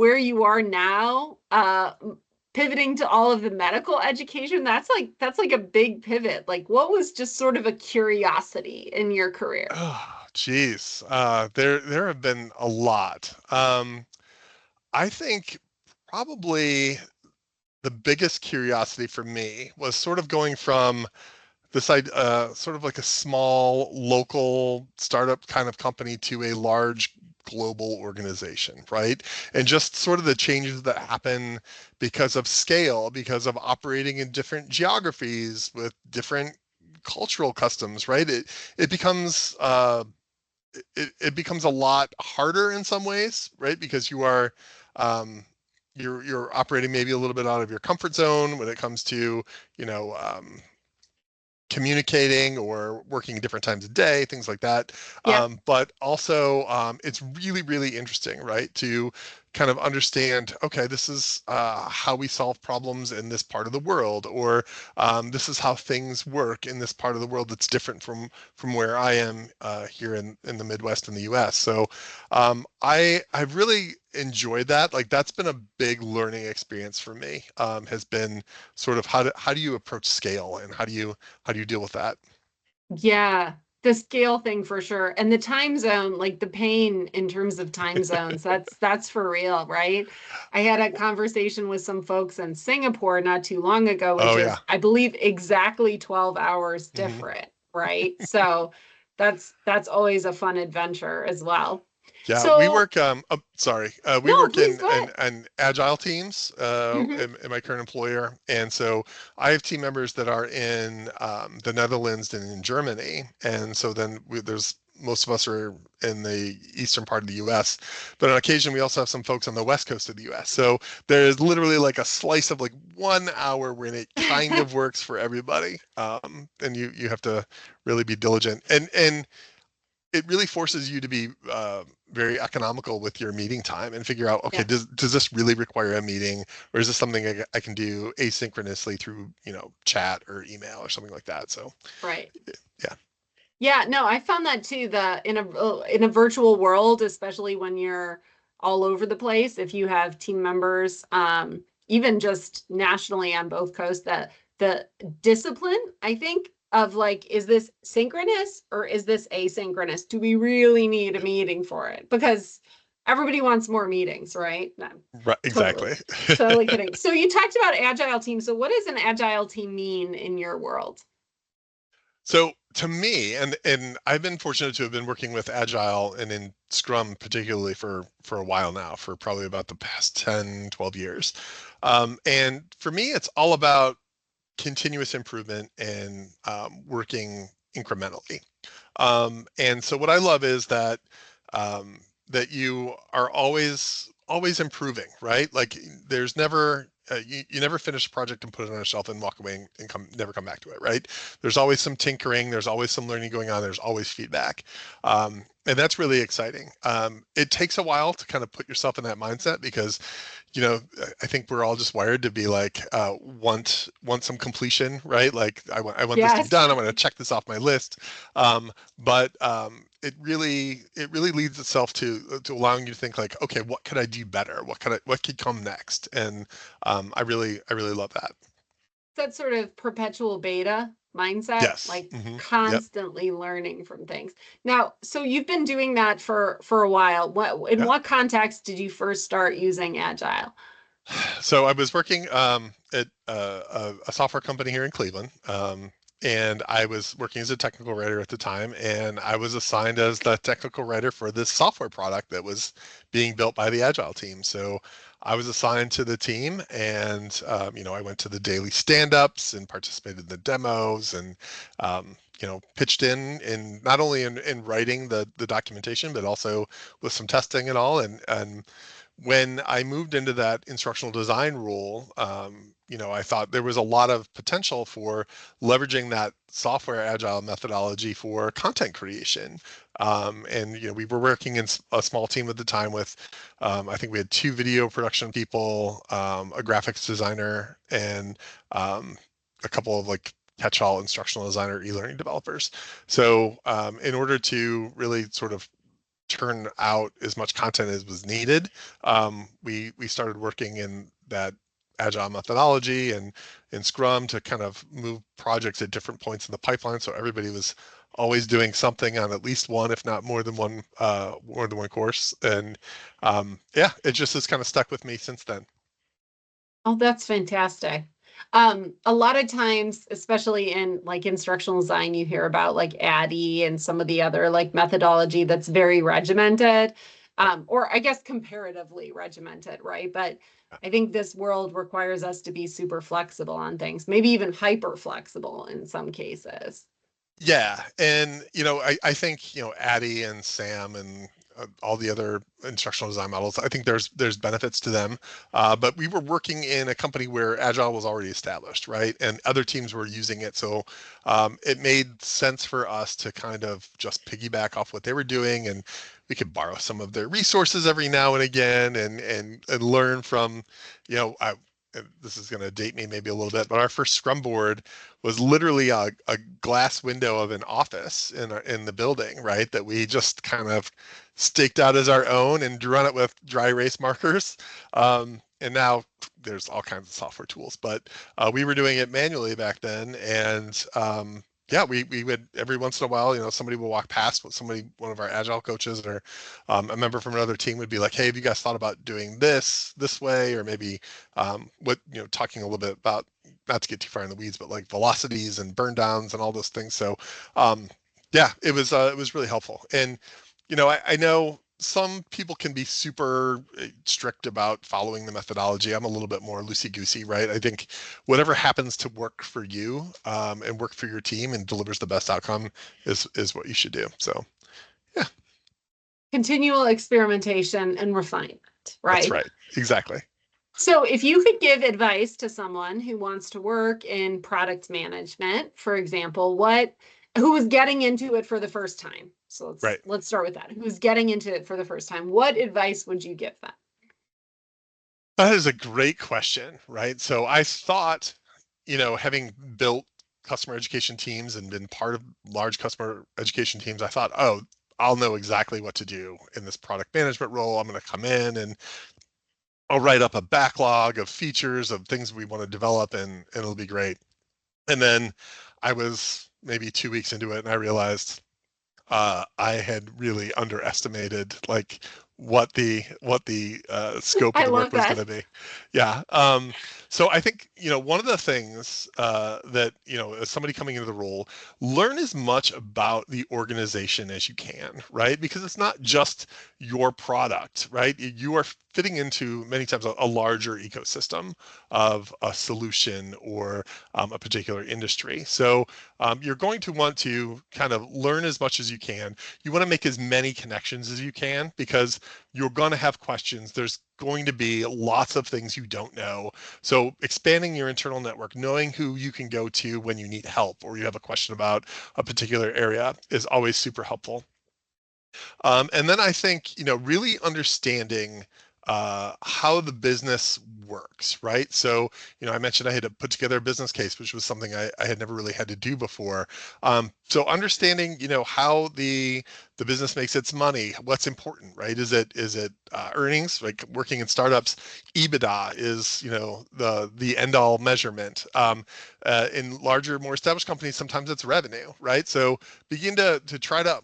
where you are now, pivoting to all of the medical education, that's like a big pivot. Like, what was just sort of a curiosity in your career? Oh, geez. There have been a lot. I think probably the biggest curiosity for me was sort of going from this sort of like a small local startup kind of company to a large global organization, right? And just sort of the changes that happen because of scale, because of operating in different geographies with different cultural customs, right? It becomes it becomes a lot harder in some ways, right? Because you are you're operating maybe a little bit out of your comfort zone when it comes to, you know, communicating or working different times of day, things like that. Yep. But also, it's really, really interesting, right? To kind of understand, okay, this is how we solve problems in this part of the world, or this is how things work in this part of the world that's different from where I am here in the Midwest in the U.S. So I've really enjoyed that. Like that's been a big learning experience for me. Has been sort of how do you approach scale and how do you deal with that? Yeah, the scale thing for sure. And the time zone, like the pain in terms of time zones, that's for real, right? I had a conversation with some folks in Singapore not too long ago, which Oh yeah. is, I believe, exactly 12 hours hmm different, right? So that's always a fun adventure as well. Yeah, we So, work. Oh, sorry, we no, work please go in agile teams ahead. in my current employer, and so I have team members that are in the Netherlands and in Germany, and so then there's most of us are in the eastern part of the U.S., but on occasion we also have some folks on the west coast of the U.S. So there is literally like a slice of like 1 hour when it kind Mhm. of works for everybody, and you have to really be diligent and it really forces you to be very economical with your meeting time and figure out, okay, Yeah, does this really require a meeting, or is this something I can do asynchronously through, you know, chat or email or something like that? So right. yeah, Yeah, no, I found that too, that in a virtual world, especially when you're all over the place, if you have team members, even just nationally on both coasts, that the discipline, I think, of like, is this synchronous or is this asynchronous? Do we really need a meeting for it? Because everybody wants more meetings, right? No, right, totally, exactly. totally kidding. So you talked about agile team. So what does an agile team mean in your world? So to me, and I've been fortunate to have been working with Agile and in Scrum particularly for a while now, for probably about the past 10, 12 years. And for me, it's all about continuous improvement and working incrementally. And so what I love is that you are always improving, right? Like there's never you never finish a project and put it on a shelf and walk away and come never come back to it, right? There's always some tinkering, there's always some learning going on, there's always feedback. And that's really exciting. It takes a while to kind of put yourself in that mindset because you know, I think we're all just wired to be like want some completion, right? Like I want this to be Yes. done. I want to check this off my list. But it really leads itself to allowing you to think like, okay, what could I do better? What could come next? And I really love that. That sort of perpetual beta mindset, Yes. like Yep. constantly learning from things. Now, so you've been doing that for a while. In Yeah. what context did you first start using Agile? So I was working at a software company here in Cleveland, and I was working as a technical writer at the time, and I was assigned as the technical writer for this software product that was being built by the Agile team. So I was assigned to the team, and you know, I went to the daily stand-ups and participated in the demos, and you know, pitched in not only in writing the documentation, but also with some testing and all, and when I moved into that instructional design role, you know, I thought there was a lot of potential for leveraging that software agile methodology for content creation. And you know, we were working in a small team at the time with, I think we had 2 video production people, a graphics designer, and a couple of like catch-all instructional designer e-learning developers. So in order to really sort of turn out as much content as was needed, we started working in that agile methodology and in Scrum to kind of move projects at different points in the pipeline, so everybody was always doing something on at least one, if not more than one course. And yeah, it just has kind of stuck with me since then. Oh, that's fantastic. A lot of times, especially in like instructional design, you hear about like ADDIE and some of the other like methodology that's very regimented, or I guess comparatively regimented, right? But I think this world requires us to be super flexible on things, maybe even hyper flexible in some cases. Yeah, and I think Addie and Sam and all the other instructional design models, I think there's benefits to them. But we were working in a company where Agile was already established, right? And other teams were using it, so it made sense for us to kind of just piggyback off what they were doing, and we could borrow some of their resources every now and again, and learn from, and this is going to date me maybe a little bit, but our first Scrum board was literally a glass window of an office in the building, right? That we just kind of staked out as our own and drew on it with dry erase markers. And now there's all kinds of software tools, but we were doing it manually back then. And yeah, we would every once in a while, somebody would walk past one of our agile coaches or a member from another team would be like, hey, have you guys thought about doing this way? Or maybe talking a little bit about, not to get too far in the weeds, but like velocities and burn downs and all those things. So yeah, it was really helpful. And I know some people can be super strict about following the methodology. I'm a little bit more loosey-goosey, right? I think whatever happens to work for you and work for your team and delivers the best outcome is what you should do. So yeah, Continual experimentation and refinement, that's right? right. Exactly. So if you could give advice to someone who wants to work in product management, for example, who was getting into it for the first time. So Right. let's start with that. Who's getting into it for the first time? What advice would you give them? That is a great question, right? So I thought, having built customer education teams and been part of large customer education teams, I thought, oh, I'll know exactly what to do in this product management role. I'm going to come in and I'll write up a backlog of features of things we want to develop, and it'll be great. And then I was maybe 2 weeks into it and I realized I had really underestimated like what the scope of I the work love was going that. to be. Yeah. So I think one of the things that as somebody coming into the role, learn as much about the organization as you can, right? Because it's not just your product, right? You are fitting into many times a larger ecosystem of a solution or a particular industry. So you're going to want to kind of learn as much as you can. You want to make as many connections as you can because you're going to have questions. There's going to be lots of things you don't know. So expanding your internal network, knowing who you can go to when you need help or you have a question about a particular area is always super helpful. And then I think, really understanding how the business works, right? So, I mentioned I had to put together a business case, which was something I had never really had to do before. So understanding, how the business makes its money, what's important, right? Is it earnings? Like working in startups, EBITDA is, the end all measurement. In larger, more established companies, sometimes it's revenue, right? So begin to try to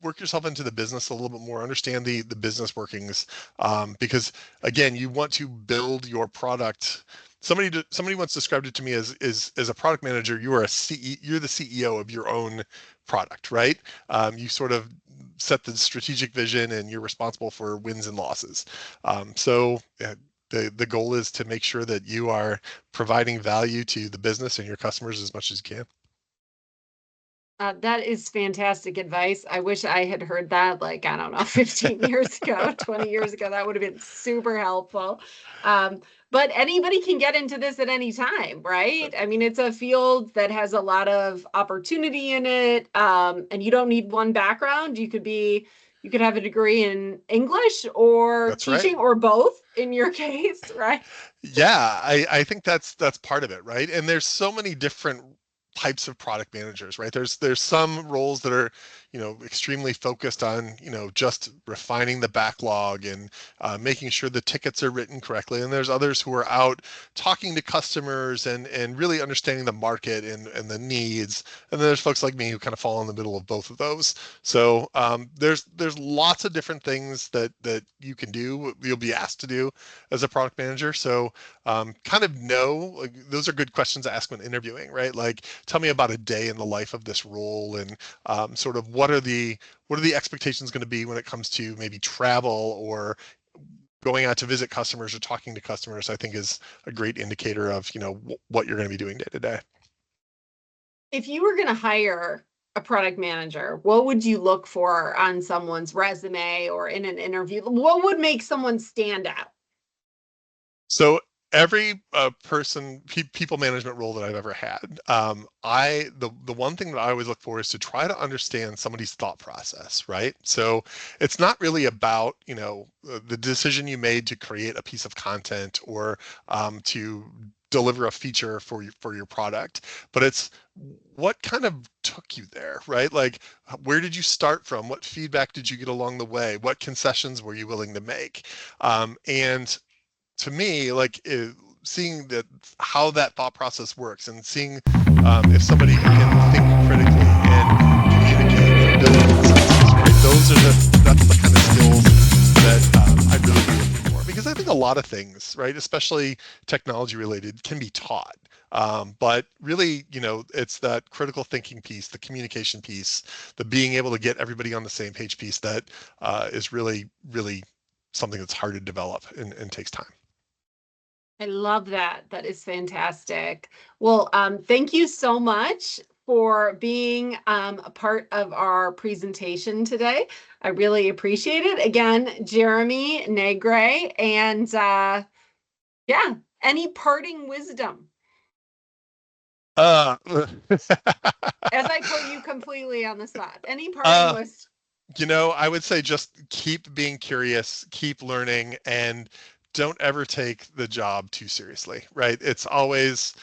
work yourself into the business a little bit more, understand the business workings, because again, you want to build your product. Somebody once described it to me as a product manager, you're the CEO of your own product, right? You sort of set the strategic vision and you're responsible for wins and losses. So the goal is to make sure that you are providing value to the business and your customers as much as you can. That is fantastic advice. I wish I had heard that, like, I don't know, 15 years ago, 20 years ago. That would have been super helpful. But anybody can get into this at any time, right? I mean, it's a field that has a lot of opportunity in it. And you don't need one background. You could have a degree in English or That's right. teaching or both in your case, right? Yeah, I think that's part of it, right? And there's so many different types of product managers, right? There's some roles that are, extremely focused on, just refining the backlog and making sure the tickets are written correctly. And there's others who are out talking to customers and really understanding the market and the needs. And then there's folks like me who kind of fall in the middle of both of those. So there's lots of different things that you can do, you'll be asked to do as a product manager. So kind of know, like, those are good questions to ask when interviewing, right? Like, tell me about a day in the life of this role, and sort of what are the expectations going to be when it comes to maybe travel or going out to visit customers or talking to customers. I think is a great indicator of what you're going to be doing day to day. If you were going to hire a product manager, what would you look for on someone's resume or in an interview? What would make someone stand out? So every people management role that I've ever had, the one thing that I always look for is to try to understand somebody's thought process, right? So it's not really about the decision you made to create a piece of content or to deliver a feature for your product, but it's what kind of took you there, right? Like, where did you start from? What feedback did you get along the way? What concessions were you willing to make? And to me, like, seeing that how that thought process works and seeing if somebody can think critically and communicate and build consensus, right? That's the kind of skills that I really be looking for, because I think a lot of things, right, especially technology related, can be taught. But really, it's that critical thinking piece, the communication piece, the being able to get everybody on the same page piece that is really, really something that's hard to develop and takes time. I love that. That is fantastic. Well, thank you so much for being a part of our presentation today. I really appreciate it. Again, Jeremy Negrey, and yeah, any parting wisdom? Uh, As I put you completely on the spot, any parting wisdom? I would say just keep being curious, keep learning, and don't ever take the job too seriously, right? It's always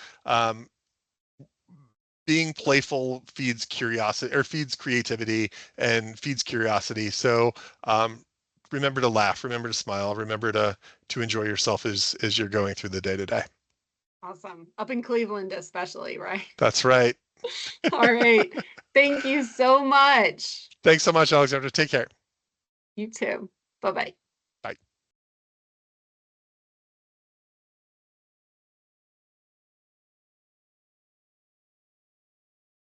being playful feeds curiosity, or feeds creativity and feeds curiosity. So remember to laugh, remember to smile, remember to enjoy yourself as you're going through the day to day. Awesome. Up in Cleveland, especially, right? That's right. All right. Thank you so much. Thanks so much, Alexandra. Take care. You too. Bye-bye.